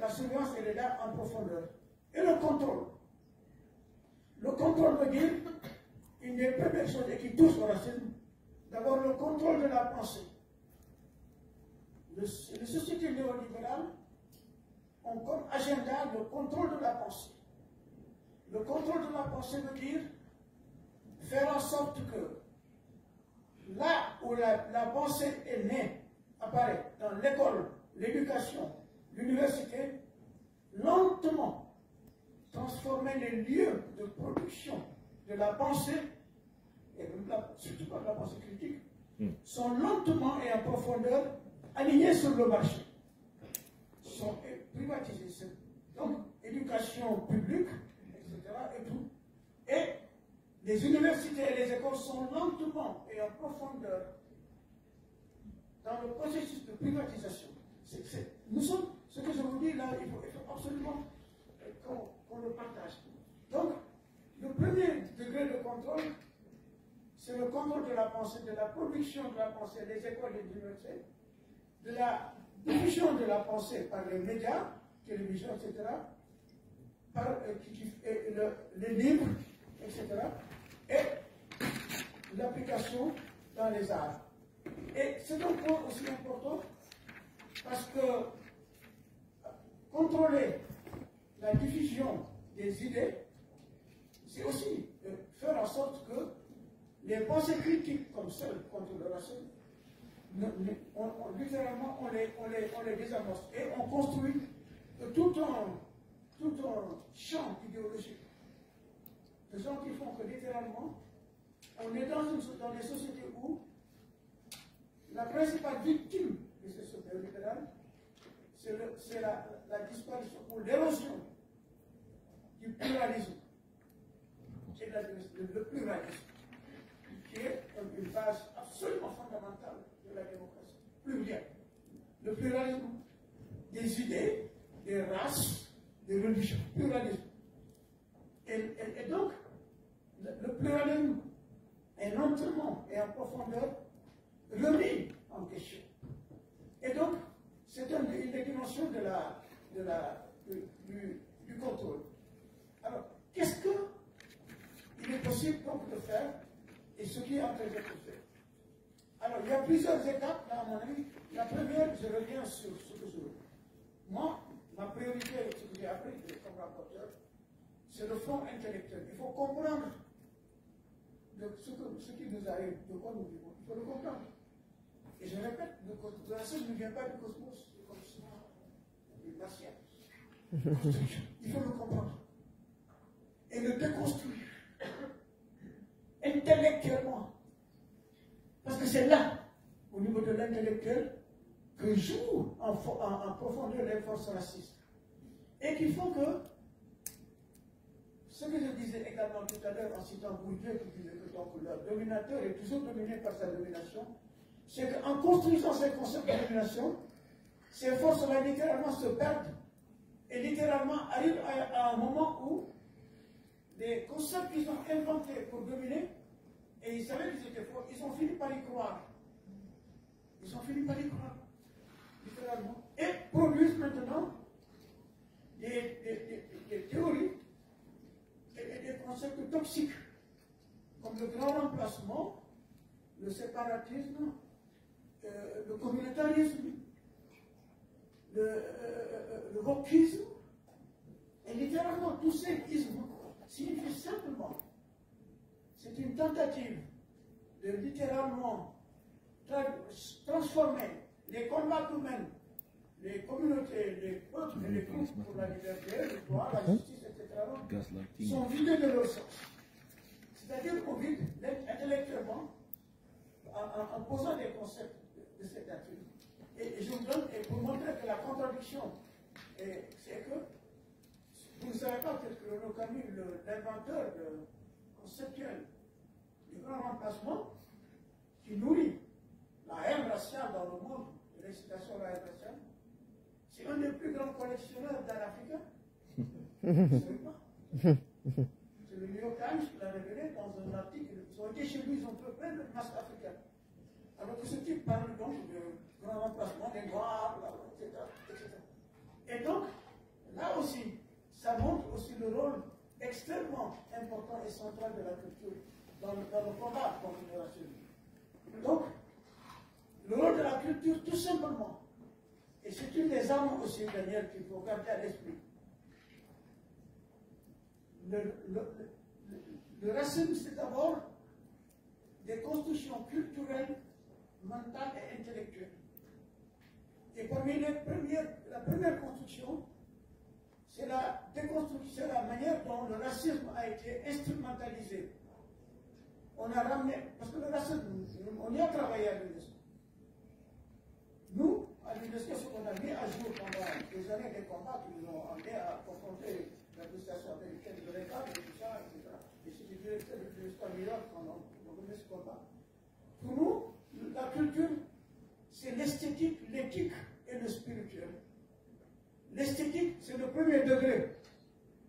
la surveillance, elle est là en profondeur. Et le contrôle. Le contrôle veut dire une des premières choses et qui touche au racisme, d'abord le contrôle de la pensée. Les sociétés néolibérales ont comme agenda le contrôle de la pensée. Le contrôle de la pensée veut dire faire en sorte que là où la pensée est née, apparaît dans l'école, l'éducation, l'université, lentement transformer les lieux de production de la pensée, et même surtout pas de la pensée critique, sont lentement et en profondeur alignés sur le marché, sont privatisés. Donc, éducation publique, etc. et tout. Et les universités et les écoles sont lentement et en profondeur dans le processus de privatisation. Nous sommes, ce que je vous dis là, il faut absolument qu'on le partage. Donc, le premier degré de contrôle, c'est le contrôle de la pensée, de la production de la pensée des écoles et des universités, de la diffusion de la pensée par les médias, télévision, etc., par les livres, etc., et l'application dans les arts. Et c'est un point aussi important parce que contrôler la diffusion des idées, c'est aussi faire en sorte que les pensées critiques comme celles contre le racisme, littéralement, on les désamorce et on construit tout un champ idéologique de gens qui font que littéralement, on est dans des sociétés où la principale victime de ces sociétés libérales, c'est la disparition ou l'érosion du pluralisme et le pluralisme, qui est une base absolument fondamentale de la démocratie. Pluriel. Le pluralisme des idées, des races, des religions. Pluralisme. Et donc, le pluralisme est lentement et en profondeur remis en question. Et donc, c'est une des dimensions du contrôle. Alors, qu'est-ce qu'il est possible donc de faire et ce qui est en train d'être fait? Alors, il y a plusieurs étapes, là, à mon avis. La première, je reviens sur ce que je veux. Moi, ma priorité, ce que j'ai appris comme rapporteur, c'est le front intellectuel. Il faut comprendre ce qui nous arrive, de quoi nous vivons. Il faut le comprendre. Et je répète, le racisme ne vient pas du cosmos, du cosmos, du martien. Il faut le comprendre. Et le déconstruire. Intellectuellement. Parce que c'est là, au niveau de l'intellectuel, que jouent en profondeur les forces racistes. Et qui font que, ce que je disais également tout à l'heure en citant Bourdieu, qui disait que donc, le dominateur est toujours dominé par sa domination, c'est qu'en construisant ces concepts de domination, ces forces-là littéralement se perdent et littéralement arrivent à un moment où les concepts qu'ils ont inventés pour dominer, et ils savaient qu'ils étaient faux, ils ont fini par y croire. Ils ont fini par y croire, littéralement. Et produisent maintenant des théories et des concepts toxiques, comme le grand remplacement, le séparatisme, le communautarisme, le wokisme, et littéralement tous ces ismes signifient simplement, c'est une tentative de littéralement transformer les combats humains, les communautés, les peuples et les groupes pour la liberté, le droit, la justice, etc., sont vidés de leur sens. C'est-à-dire qu'on vide intellectuellement en posant des concepts de cette nature. Et je vous donne, et pour montrer que la contradiction, c'est que vous ne savez pas peut-être que Renaud Camus, l'inventeur conceptuel du grand remplacement, qui nourrit la haine raciale dans le monde, l'incitation à la haine raciale, c'est un des plus grands collectionneurs d'art africain. Vous ne savez pas. C'est le New York Times qui l'a révélé dans un article. Ils ont été chez lui, ils ont fait plein de masques africains. Alors que ce type parle donc de grand remplacement des noirs, etc., etc. Et donc, extrêmement important et central de la culture dans le combat contre le racisme. Donc, le rôle de la culture, tout simplement, et c'est une des armes aussi, Daniel, qu'il faut garder à l'esprit. Le racisme, c'est d'abord des constructions culturelles, mentales et intellectuelles. Et parmi la première construction, c'est la déconstruction, la manière dont le racisme a été instrumentalisé. On a ramené, parce que le racisme, on y a travaillé à l'UNESCO. Nous, à l'UNESCO, ce qu'on a mis à jour pendant des années, des combats qui nous ont amenés à confronter l'administration américaine de l'État, et tout ça, etc. Et c'est le directeur de l'UNESCO qu'on a mené ce combat. Pour nous, la culture, c'est l'esthétique, l'éthique et le spirituel. L'esthétique, c'est le premier degré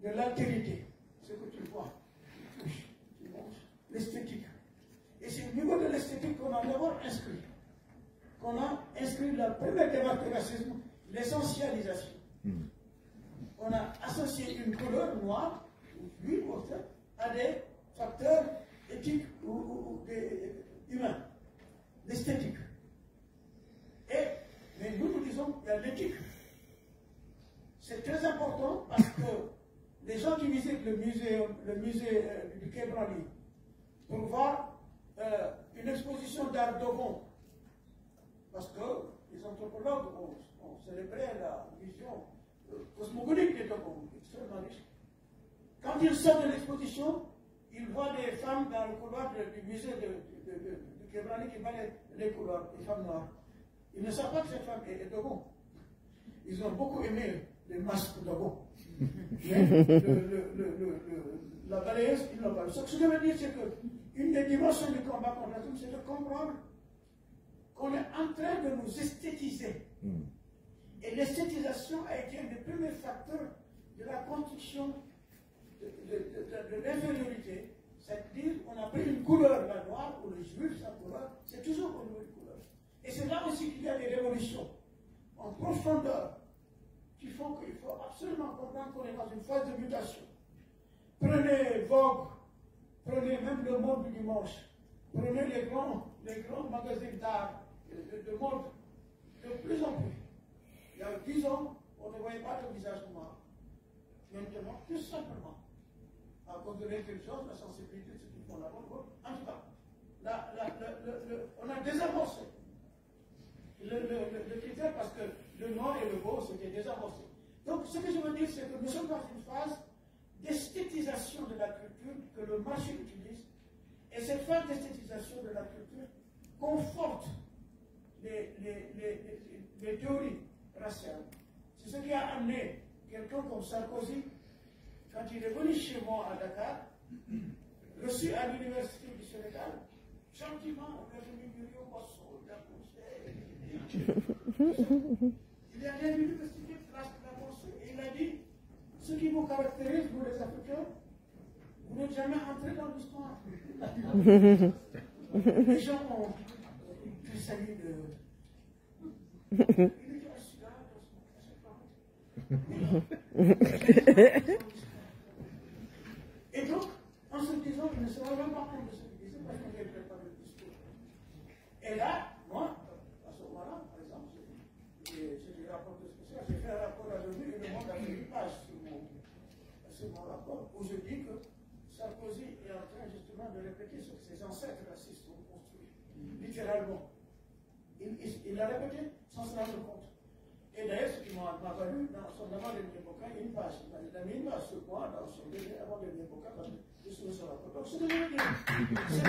de l'altérité. Ce que tu vois, tu touches, tu manges. L'esthétique. Et c'est au niveau de l'esthétique qu'on a d'abord inscrit. Qu'on a inscrit la première démarche du racisme, l'essentialisation. On a associé une couleur noire, ou gris, à des facteurs éthiques ou humains. L'esthétique. Mais nous disons qu'il y a l'éthique. C'est très important parce que les gens qui visitent le musée du Quai Branly pour voir une exposition d'art Dogon, parce que les anthropologues ont célébré la vision cosmogonique des Dogon, extrêmement riche. Quand ils sortent de l'exposition, ils voient des femmes dans le couloir du musée du Quai Branly qui battent les couloirs, les femmes noires. Ils ne savent pas que cette femme est Dogon. Ils ont beaucoup aimé les masques Dogon. Mais la balayeuse, ils n'ont pas. Ce que je veux dire, c'est qu'une des dimensions du combat contre la racisme, c'est de comprendre qu'on est en train de nous esthétiser. Et l'esthétisation a été un des premiers facteurs de la construction de l'infériorité. C'est-à-dire qu'on a pris une couleur, la noire, ou le juif, sa couleur, c'est toujours au niveau de couleur. Et c'est là aussi qu'il y a des révolutions en profondeur qu'il faut absolument comprendre qu'on est dans une phase de mutation. Prenez Vogue, prenez même le Monde du dimanche, prenez les grands magazines d'art, de mode, de plus en plus. Il y a 10 ans, on ne voyait pas de visage noir. Maintenant, tout simplement, à cause de l'intelligence, la sensibilité, ce qu'ils font là-bas. En tout cas, on a désamorcé le critère parce que le noir et le beau, c'était désamorcé. Donc, ce que je veux dire, c'est que nous sommes dans une phase d'esthétisation de la culture que le marché utilise. Et cette phase d'esthétisation de la culture conforte les théories raciales. C'est ce qui a amené quelqu'un comme Sarkozy, quand il est venu chez moi à Dakar, reçu à l'université du Sénégal, gentiment, on est venu du Rio Bosso, il est allé à l'université, place de la Bosso, et il a dit, ce qui vous caractérise, vous les Africains, vous n'êtes jamais entrés dans l'histoire. Les gens ont salué de... Il était assis là, et donc, en se disant, il ne se rend même pas compte de ce qu'il disait parce qu'il n'avait pas le discours. Et là, moi, à ce moment-là, par exemple, j'ai rapporté spécial, j'ai fait un rapport à l'ONU et le monde a fait une page sur mon rapport où je dis que Sarkozy est en train justement de répéter ce que ses ancêtres racistes ont construit, littéralement. Il l'a répété sans se rendre compte. Et d'ailleurs, ce qui m'a valu dans son avant-dernier bouquin, une page. Il a mis une page sur moi dans son avant-dernier bouquin, parce que je suis sur la photo. Donc, ce que je veux dire, c'est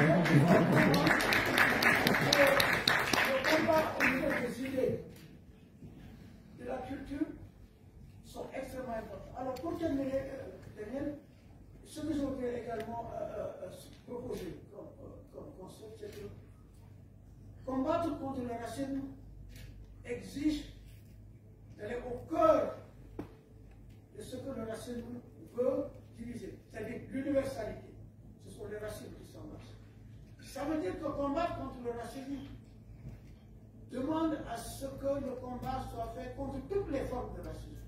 le combat au niveau des idées de la culture sont extrêmement importants. Alors, pour terminer, Daniel, ce que je voudrais également proposer comme concept, c'est que combattre contre le racisme exige d'aller au cœur de ce que le racisme veut diviser, c'est-à-dire l'universalité. Ce sont les racismes qui sont là. Ça veut dire que combattre contre le racisme demande à ce que le combat soit fait contre toutes les formes de racisme.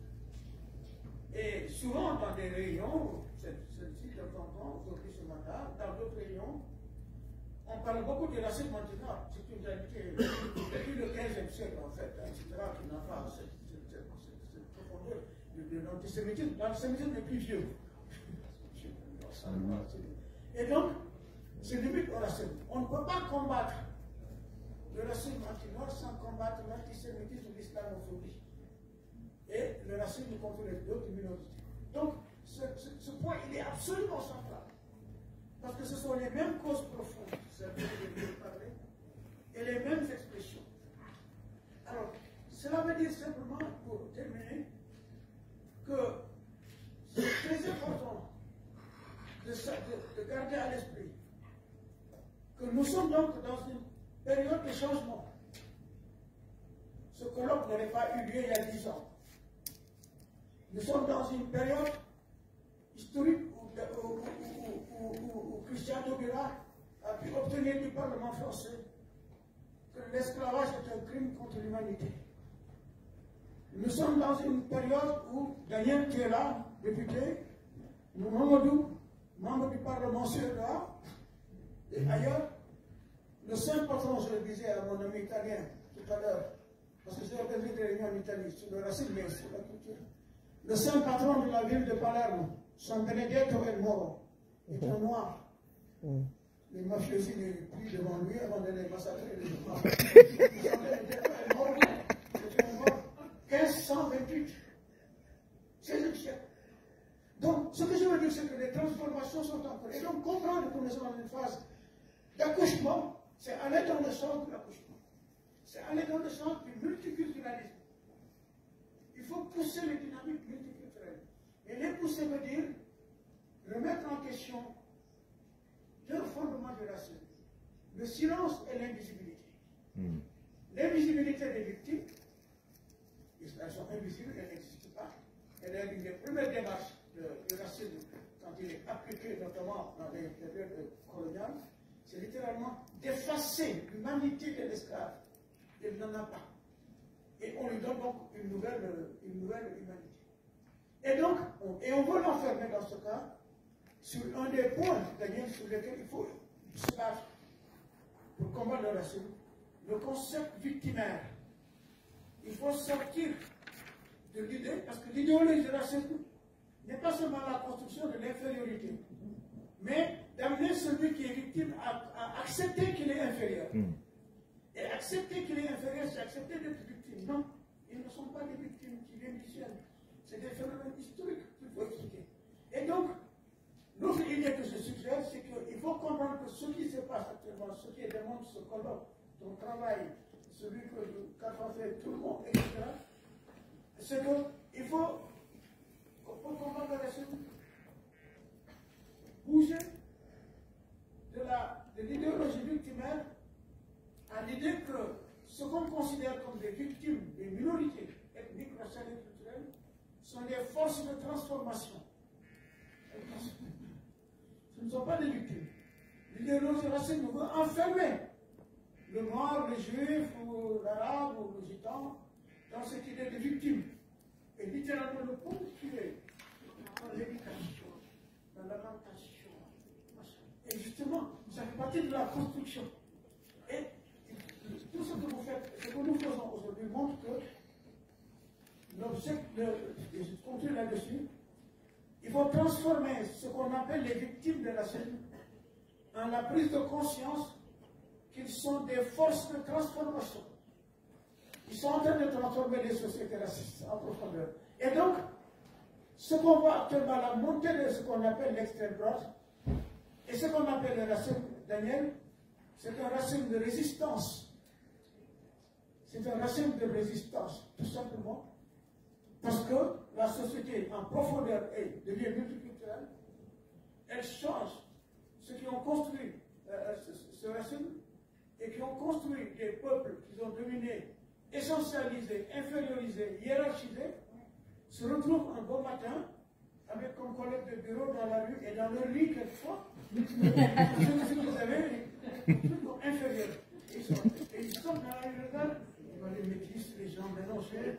Et souvent dans des réunions, celle-ci de temps en temps, aujourd'hui ce matin, dans d'autres réunions, on parle beaucoup de racisme anti-noir. C'est une réalité depuis le 15e siècle, en fait, etc., qui n'a pas cette profondeur de l'antisémitisme. L'antisémitisme est plus vieux. Et donc, c'est limite au racisme. On ne peut pas combattre le racisme anti-noir sans combattre l'antisémitisme ou l'islamophobie. Et le racisme contre les autres minorités. Donc, ce point, il est absolument central. Parce que ce sont les mêmes causes profondes, celles que je viens de parler, et les mêmes expressions. Alors, cela veut dire simplement, pour terminer, que c'est très important de garder à l'esprit que nous sommes donc dans une période de changement. Ce colloque n'aurait pas eu lieu il y a 10 ans. Nous sommes dans une période historique où Christian Taubira a pu obtenir du Parlement français que l'esclavage est un crime contre l'humanité. Nous sommes dans une période où Daniel qui est là, député, Mamadou, membre du Parlement suédois, et ailleurs, le saint patron, je le disais à mon ami italien tout à l'heure, parce que j'ai organisé des réunions en Italie sur le racisme mais sur la culture. Le saint patron de la ville de Palerme, San Benedetto El Moro, est un noir. Les mafiosi n'est plus devant lui avant de les massacrer les noirs. San Benedetto El Moro est un mort 1528. 16e siècle. Donc, ce que je veux dire, c'est que les transformations sont en cours. Et donc, comprendre que nous sommes dans une phase d'accouchement, c'est aller dans le sens de l'accouchement. C'est aller dans le sens du multiculturalisme. Il faut pousser les dynamiques multiculturelles. Et les pousser veut dire remettre en question deux fondements du racisme. Le silence et l'invisibilité. L'invisibilité des victimes, elles sont invisibles, elles n'existent pas. Elle est une des premières démarches du racisme quand il est appliqué notamment dans les périodes coloniales. C'est littéralement d'effacer l'humanité de l'esclave. Il n'en a pas. Et on lui donne donc une nouvelle humanité. Et donc, on veut l'enfermer dans ce cas sur un des points, Daniel, sur lesquels il faut se battre pour combattre le racisme, le concept victimaire. Il faut sortir de l'idée, parce que l'idéologie du racisme n'est pas seulement la construction de l'infériorité, mais d'amener celui qui est victime à accepter qu'il est inférieur. Et accepter qu'il est inférieur, c'est accepter d'être victime. Non, ils ne sont pas des victimes qui viennent du ciel. C'est des phénomènes historiques qu'il faut expliquer. Et donc, l'autre idée que je suggère, c'est qu'il faut comprendre que ce qui se passe actuellement, ce qui démontre ce colloque, ton travail, celui qu'a fait tout le monde, etc., c'est qu'il faut comprendre la suite, bouger de l'idéologie victimaire à l'idée que ce qu'on considère comme des victimes, des minorités ethniques, raciales et culturelles, sont des forces de transformation. Ce ne sont pas des victimes. L'idéologie raciste nous veut enfermer le noir, le juif, ou l'arabe, ou le gitan, dans cette idée de victime. Et littéralement le ponctuer dans l'éducation, dans l'alimentation. Et justement, ça fait partie de la construction. Et tout ce que vous faites, ce que nous faisons aujourd'hui montre que l'objectif, et je continue là-dessus, il faut transformer ce qu'on appelle les victimes de la racisme en la prise de conscience qu'ils sont des forces de transformation. Ils sont en train de transformer les sociétés racistes en profondeur. Et donc, ce qu'on voit actuellement, la montée de ce qu'on appelle l'extrême droite, et ce qu'on appelle le racisme, Daniel, c'est un racisme de résistance. C'est un racisme de résistance, tout simplement, parce que la société en profondeur devient multiculturelle, elle change ceux qui ont construit ce racisme et qui ont construit des peuples qui ont dominé, essentialisés, infériorisés, hiérarchisés, se retrouvent un beau matin avec un collègue de bureau dans la rue et dans leur lit quelquefois, vous avez des trucs inférieurs. Et ils sont dans la rue, les métis, les gens mélangés,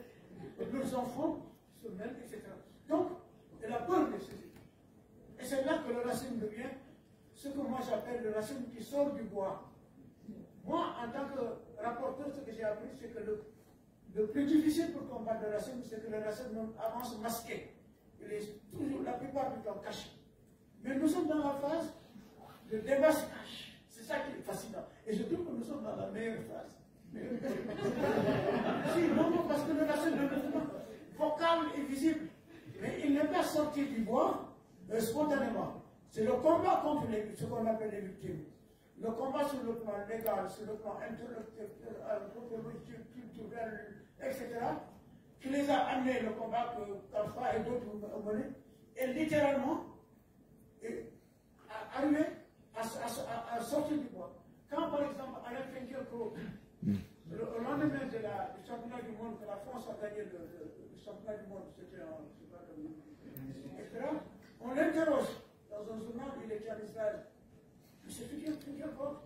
leurs enfants se mêlent, etc. Donc, la racine qui sort du bois. Moi, en tant que rapporteur, ce que j'ai appris, c'est que le plus difficile pour combattre la racine, c'est que la racine avance masquée. Il est toujours, la plupart du temps, caché. Mais nous sommes dans la phase de démasquage. C'est ça qui est fascinant. Et je trouve que nous sommes dans la meilleure phase. Si, non, parce que le racine, le mouvement vocal est visible. Mais il n'est pas sorti du bois spontanément. C'est le combat contre ce qu'on appelle les victimes. Le combat sur le plan légal, sur le plan intellectuel, culturel, etc., qui les a amenés, le combat que Kalfa et d'autres ont mené, et littéralement arrivé à sortir du bois. Quand, par exemple, Alain Finkielkraut, au lendemain du championnat du monde, que la France a gagné le championnat du monde, c'était en, etc., on l'interroge dans un journal, il était en Israël. Monsieur Finkielkraut,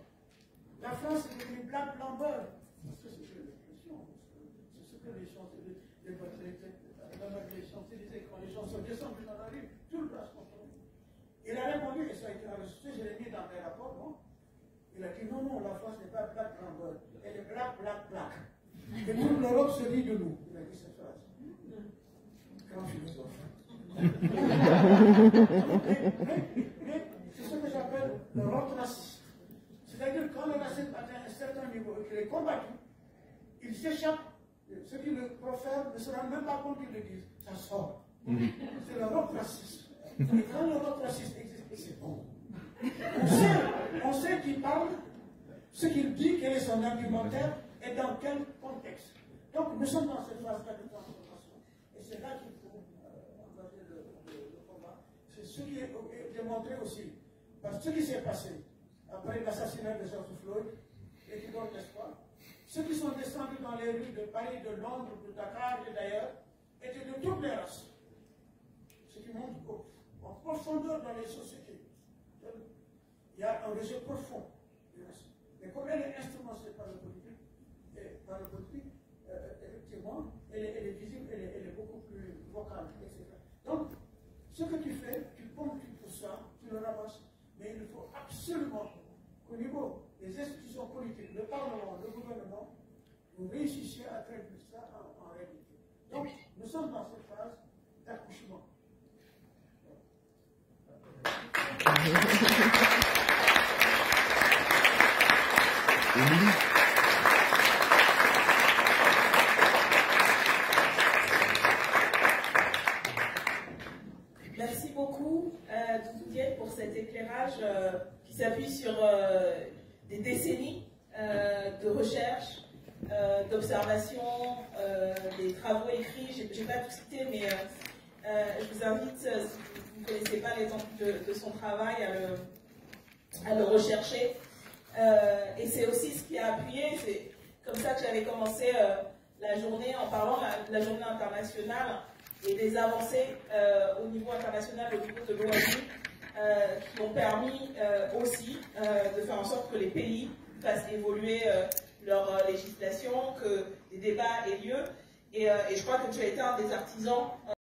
la France est devenue blanc, blanc, beurre. C'est ce que les Champs-Élysées, quand les gens sont descendus dans la rue, tout le place contre nous. Il a répondu, et ça a été enregistré, je l'ai mis dans mes rapports, non? Il a dit non, non, la France n'est pas black, blanc, beurre. Elle est black, black, black. Et toute l'Europe se rit de nous. Il a dit cette phrase. Grand philosophe. Mais c'est ce que j'appelle le rock raciste. C'est-à-dire quand le racisme atteint un certain niveau et qu'il est combattu, il s'échappe. Ceux qui le profèrent ne se rendent même pas compte qu'ils le disent. Ça sort. C'est le rock raciste. Et quand le rock raciste existe, c'est bon. On sait qui parle, ce qu'il dit, quel est son argumentaire et dans quel contexte. Donc nous sommes dans cette phase-là de transformation. Et c'est là qu'il faut engager le combat. C'est ce qui est démontré aussi par ce qui s'est passé après l'assassinat de George Floyd et qui donne l'espoir. Ceux qui sont descendus dans les rues de Paris, de Londres, de Dakar et d'ailleurs, étaient de toutes les races. Ce qui montre en profondeur dans les sociétés. Il y a un rejet profond. Mais comme elle est instrumentée par le politique, effectivement, elle est visible, elle est beaucoup plus vocale, etc. Donc, ce que tu fais, tu ponctues tout ça, tu le ramasses, mais il faut absolument qu'au niveau des institutions politiques, le Parlement, le gouvernement, vous réussissiez à traduire ça en réalité. Donc, nous sommes dans cette phase d'accouchement. Merci beaucoup, Doudou, pour cet éclairage qui s'appuie sur des décennies de recherche, d'observation, des travaux écrits. Je n'ai pas tout cité, mais je vous invite, si vous ne connaissez pas l'exemple de son travail, à le rechercher. Et c'est aussi ce qui a appuyé, c'est comme ça que j'avais commencé la journée en parlant de la journée internationale et des avancées au niveau international, au niveau de l'ONU, qui ont permis aussi de faire en sorte que les pays fassent évoluer leur législation, que des débats aient lieu. Et je crois que tu as été un des artisans